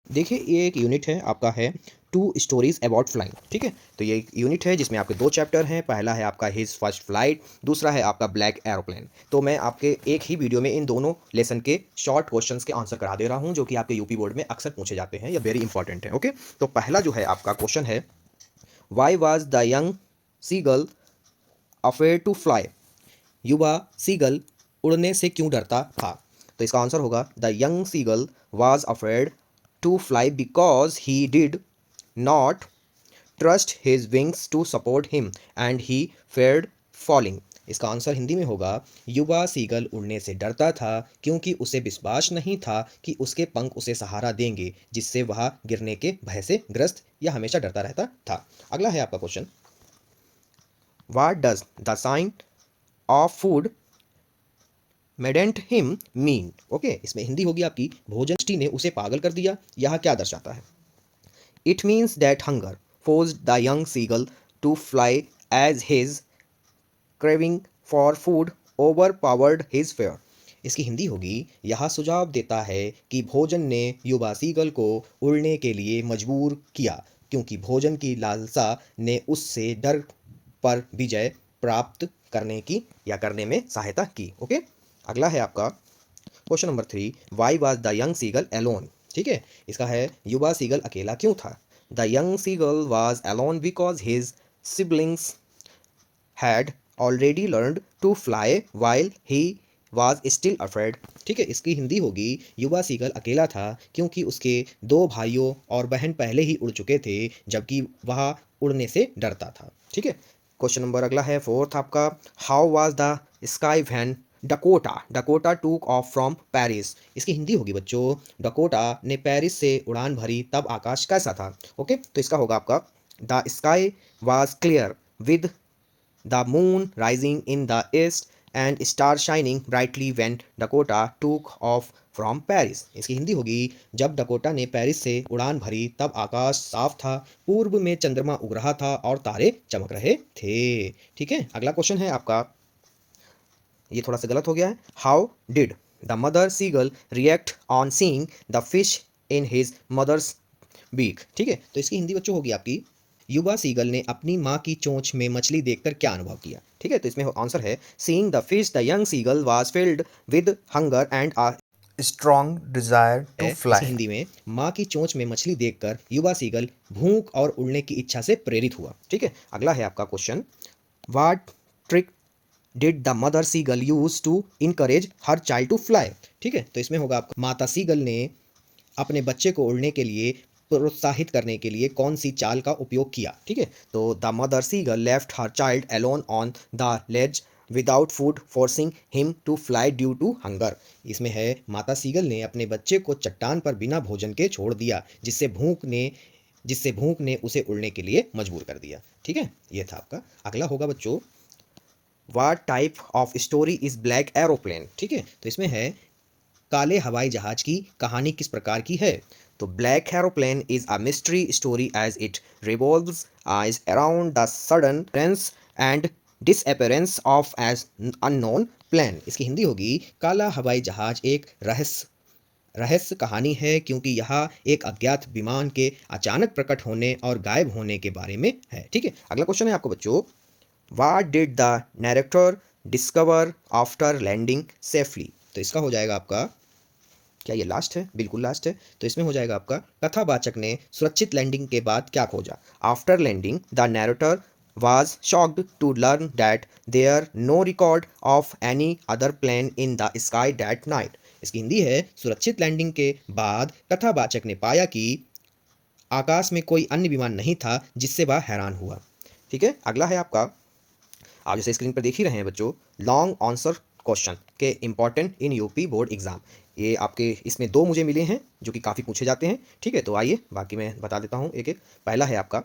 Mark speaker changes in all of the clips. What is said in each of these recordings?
Speaker 1: देखिए ये एक यूनिट है आपका है टू स्टोरीज अबाउट फ्लाइंग। ठीक है, तो ये एक यूनिट है जिसमें आपके दो चैप्टर हैं। पहला है आपका हिज फर्स्ट फ्लाइट, दूसरा है आपका ब्लैक एरोप्लेन। तो मैं आपके एक ही वीडियो में इन दोनों लेसन के शॉर्ट क्वेश्चंस के आंसर करा दे रहा हूं, जो कि आपके यूपी बोर्ड में अक्सर पूछे जाते हैं या वेरी इंपॉर्टेंट है। ओके, तो पहला जो है आपका क्वेश्चन है, why was the young seagull afraid to fly? युवा सीगल उड़ने से क्यों डरता था? तो इसका आंसर होगा the young seagull was afraid to fly because he did not trust his wings to support him and he feared falling. इसका आंसर हिंदी में होगा, युवा सीगल उड़ने से डरता था क्योंकि उसे विश्वास नहीं था कि उसके पंख उसे सहारा देंगे, जिससे वह गिरने के भय से ग्रस्त या हमेशा डरता रहता था। अगला है आपका question, what does the sign of food maddened him mean? Okay, इसमें हिंदी होगी आपकी, भोजन दृष्टि ने उसे पागल कर दिया, यह क्या दर्शाता है? It means that hunger forced the young seagull to fly as his craving for food overpowered his fear. इसकी हिंदी होगी, यह सुझाव देता है कि भोजन ने युवा सीगल को उड़ने के लिए मजबूर किया क्योंकि भोजन की लालसा ने उससे डर पर विजय प्राप्त करने की या करने में सहायता की। ओके, अगला है आपका question number 3, why was the young seagull alone? ठीक है, इसका है युवा सीगल अकेला क्यों था? The young seagull was alone because his siblings had already learned to fly while he was still afraid। ठीक है, इसकी हिंदी होगी, युवा सीगल अकेला था क्योंकि उसके दो भाइयों और बहन पहले ही उड़ चुके थे जबकि वह उड़ने से डरता था। ठीक है, क्वेश्चन नंबर अगला है 4 आपका, how was the sky van Dakota Dakota took off from Paris? इसकी हिंदी होगी बच्चों, डकोटा ने पेरिस से उड़ान भरी तब आकाश कैसा था? ओके, तो इसका होगा आपका, the sky was clear with the moon rising in the east and stars shining brightly when Dakota took off from Paris। इसकी हिंदी होगी, जब डकोटा ने पेरिस से उड़ान भरी तब आकाश साफ था, पूर्व में चंद्रमा उग रहा था और तारे चमक रहे थे। ठीक है, अगला क्वेश्चन है आपका, ये थोड़ा सा गलत हो गया है, how did the mother seagull react on seeing the fish in his mother's beak? ठीक है, तो इसकी हिंदी बच्चों होगी आपकी, युवा सीगल ने अपनी माँ की चोंच में मछली देखकर क्या अनुभव किया? ठीक है, तो इसमें आंसर है, seeing the fish the young seagull was filled with hunger and a
Speaker 2: strong desire to
Speaker 1: इसे
Speaker 2: fly.
Speaker 1: हिंदी में, माँ की चोंच में मछली देखकर युवा सीगल भूख और उड़ने की इच्छा से प्रेरित हुआ। ठीक है, अगला है आपका question, what trick did the mother seagull use to encourage her child to fly? ठीक है, तो इसमें होगा आपका, माता सीगल ने अपने बच्चे को उड़ने के लिए प्रोत्साहित करने के लिए कौन सी चाल का उपयोग किया? ठीक है, तो the mother seagull left her child alone on the ledge without food forcing him to fly due to hunger. इसमें है, माता सीगल ने अपने बच्चे को चट्टान पर बिना भोजन के छोड़ दिया जिससे भूख ने उसे उड़ने के लिए मजबूर कर दिया। ठीक है, ये था आपका। अगला होगा बच्चों, what type of story is black aeroplane? ठीक है, तो इसमें है, काले हवाई जहाज की कहानी किस प्रकार की है? तो black aeroplane is a mystery story as it revolves eyes around the sudden rains and disappearance of as unknown plane. इसकी हिंदी होगी, काला हवाई जहाज एक रहस्य कहानी है क्योंकि यह एक अज्ञात विमान के अचानक प्रकट होने और गायब होने के बारे में है। ठीक है, अगला क्वेश्चन है आपको बच्चों, what did the narrator discover after landing safely? तो इसका हो जाएगा आपका, क्या ये लास्ट है? बिल्कुल लास्ट है, तो इसमें हो जाएगा आपका, कथावाचक ने सुरक्षित लैंडिंग के बाद क्या खोजा? After landing the narrator was shocked to learn that there no record of any other plane in the sky that night। इसकी हिंदी है, सुरक्षित लैंडिंग के बाद कथावाचक ने पाया कि आकाश में कोई अन्य विमान नहीं था, जिससे वह हैरान हुआ। ठीक है, अगला है आपका, आप जैसे स्क्रीन पर देख ही रहे हैं बच्चों, लॉन्ग आंसर क्वेश्चन के important in UP board exam. ये आपके इसमें दो मुझे मिले हैं जो कि काफ़ी पूछे जाते हैं। ठीक है, तो आइए बाकी मैं बता देता हूँ एक एक। पहला है आपका,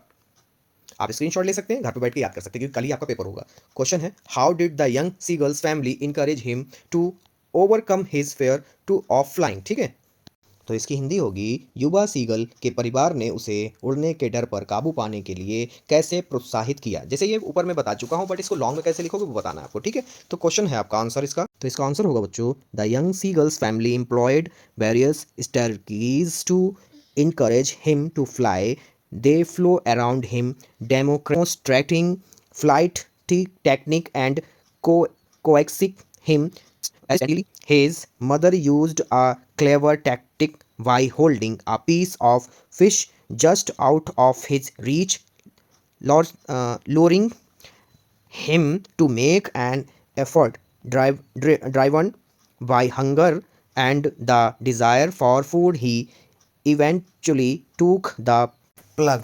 Speaker 1: आप स्क्रीनशॉट ले सकते हैं, घर पर बैठ के याद कर सकते हैं क्योंकि कल ही आपका पेपर होगा। क्वेश्चन है, how did the young seagull's family encourage him to overcome his fear to of flying? ठीक है, तो इसकी हिंदी होगी, युवा सीगल के परिवार ने उसे उड़ने के डर पर काबू पाने के लिए कैसे प्रोत्साहित किया? जैसे ये ऊपर मैं बता चुका हूँ, बट इसको लॉन्ग में कैसे लिखोगे वो बताना है आपको। ठीक है, तो क्वेश्चन है आपका आंसर इसका, तो इसका आंसर होगा बच्चों, the young seagull's family employed various strategies to encourage him to fly. They flew around him, demonstrating flight technique and coaxing him. Accidentally, his mother used a clever tactic by holding a piece of fish just out of his reach, luring him to make an effort, driven by hunger and the desire for food. He eventually took the
Speaker 2: plug.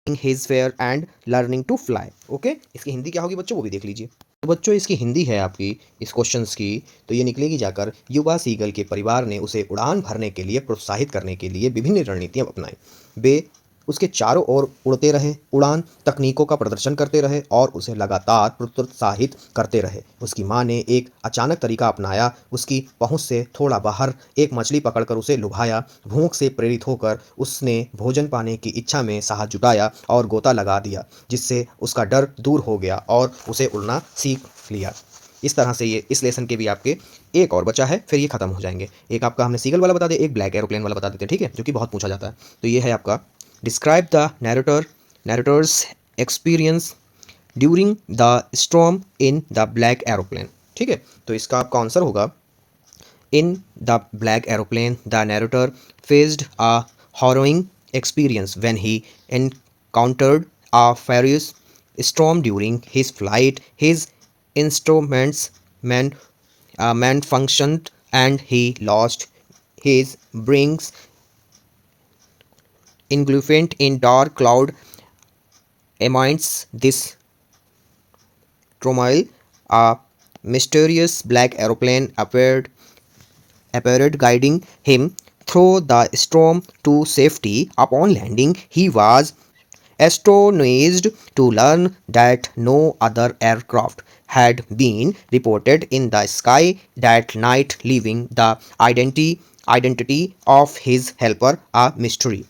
Speaker 1: his fear and learning to fly. Okay, इसकी हिंदी क्या होगी बच्चों, वो भी देख लीजिए। तो बच्चों इसकी हिंदी है आपकी इस क्वेश्चंस की, तो ये निकलेगी जाकर युवा सीगल के परिवार ने उसे उड़ान भरने के लिए प्रोत्साहित करने के लिए विभिन्न रणनीतियां अपनाई। वे उसके चारों ओर उड़ते रहे, उड़ान तकनीकों का प्रदर्शन करते रहे और उसे लगातार प्रोत्साहित करते रहे। उसकी माँ ने एक अचानक तरीका अपनाया, उसकी पहुंच से थोड़ा बाहर एक मछली पकड़कर उसे लुभाया। भूख से प्रेरित होकर उसने भोजन पाने की इच्छा में साहस जुटाया और गोता लगा दिया, जिससे उसका डर दूर हो गया और उसे उड़ना सीख लिया। इस तरह से ये इस लेसन के भी आपके एक और बचा है, फिर ये खत्म हो जाएंगे। एक आपका हमने सीगल वाला बता दिया, एक ब्लैक एरोप्लेन वाला बता देते हैं, ठीक है, जो कि बहुत पूछा जाता है। तो ये है आपका describe the narrator's experience during the storm in the black aeroplane. ठीक है, तो इसका आपका आंसर होगा in the black aeroplane the narrator faced a harrowing experience when he encountered a furious storm during his flight. His instruments malfunctioned and he lost his bearings, engulfed in dark cloud. Amidst this turmoil, a mysterious black aeroplane appeared, guiding him through the storm to safety. Upon landing, he was astonished to learn that no other aircraft had been reported in the sky that night, leaving the identity of his helper a mystery.